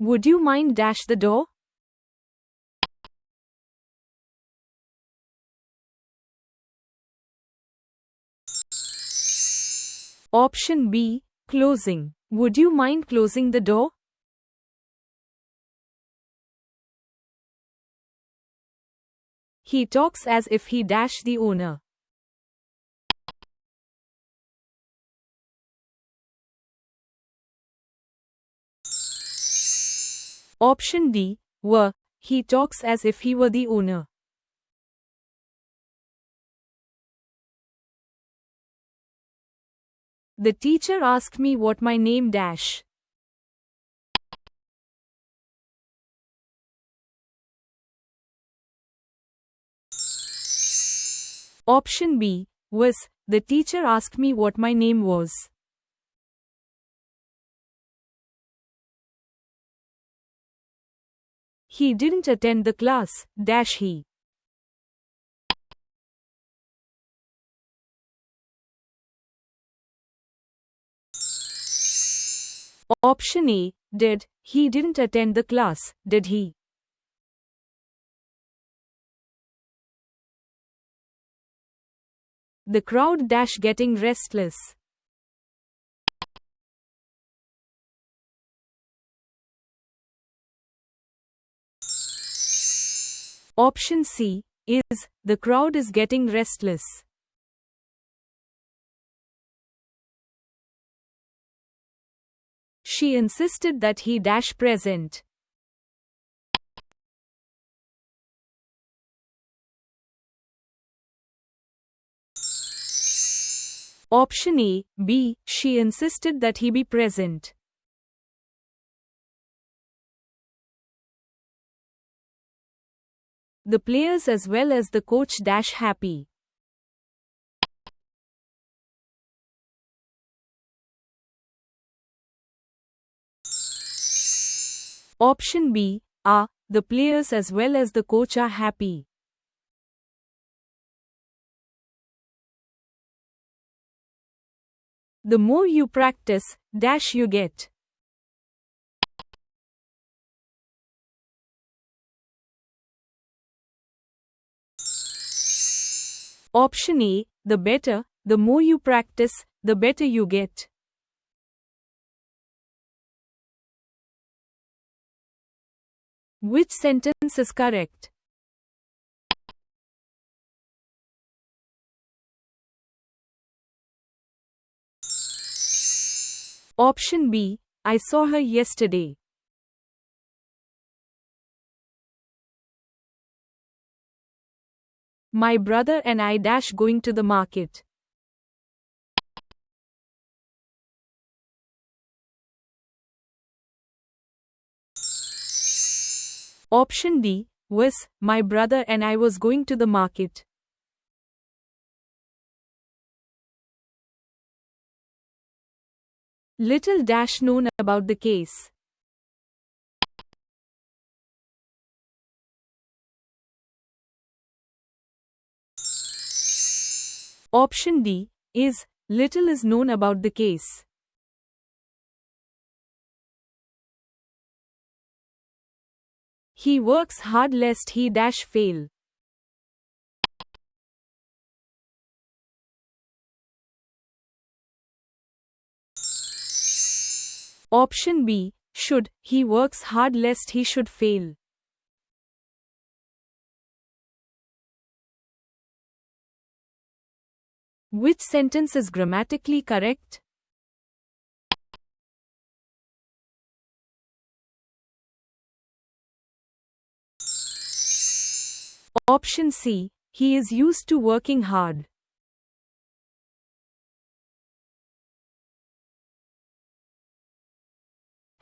Would you mind dash the door? Option B, closing. Would you mind closing the door? He talks as if he dash the owner. Option D, were. He talks as if he were the owner. The teacher asked me what my name dash. Option B, was. The teacher asked me what my name was. He didn't attend the class, dash he. Option A, did. He didn't attend the class, did he? The crowd dash getting restless. Option C, is. The crowd is getting restless. She insisted that he dash present. Option A, B. She insisted that he be present. The players as well as the coach dash happy. Option B, are. The players as well as the coach are happy. The more you practice, dash you get. Option A, the better. The more you practice, the better you get. Which sentence is correct? Option B, I saw her yesterday. My brother and I dash going to the market. Option D, was. My brother and I was going to the market. Little dash known about the case. Option D, is. Little is known about the case. He works hard lest he dash fail. Option B, should. He works hard lest he should fail. Which sentence is grammatically correct? Option C, he is used to working hard.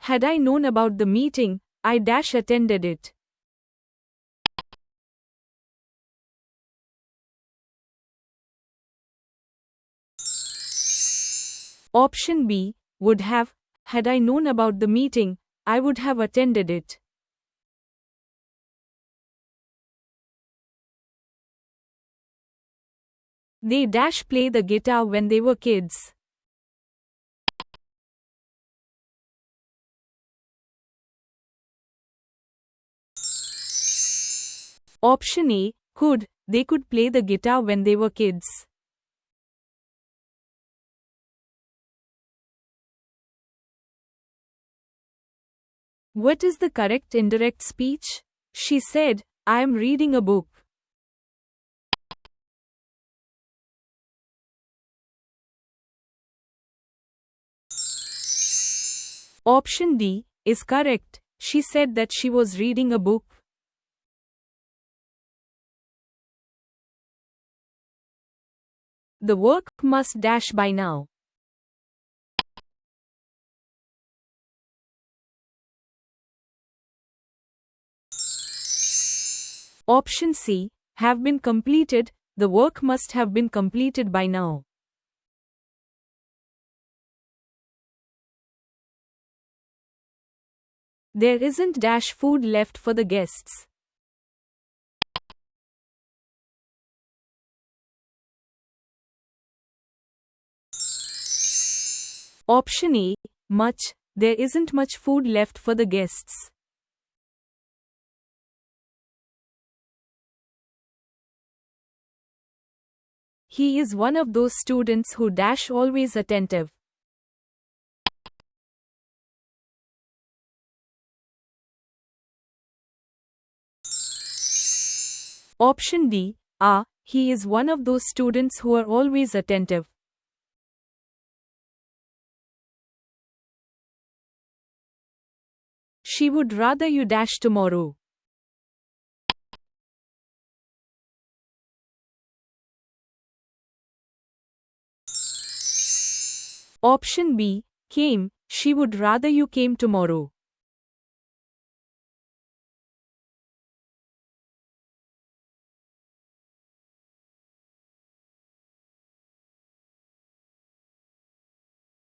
Had I known about the meeting, I dash attended it. Option B, would have. Had I known about the meeting, I would have attended it. They dash play the guitar when they were kids. Option A, could, they could play the guitar when they were kids. What is the correct indirect speech? She said, I am reading a book. Option D is correct. She said that she was reading a book. The work must dash by now. Option C, have been completed. The work must have been completed by now. There isn't dash food left for the guests. Option A, much, there isn't much food left for the guests. He is one of those students who dash always attentive. Option D, he is one of those students who are always attentive. She would rather you dash tomorrow. Option B, came, she would rather you came tomorrow.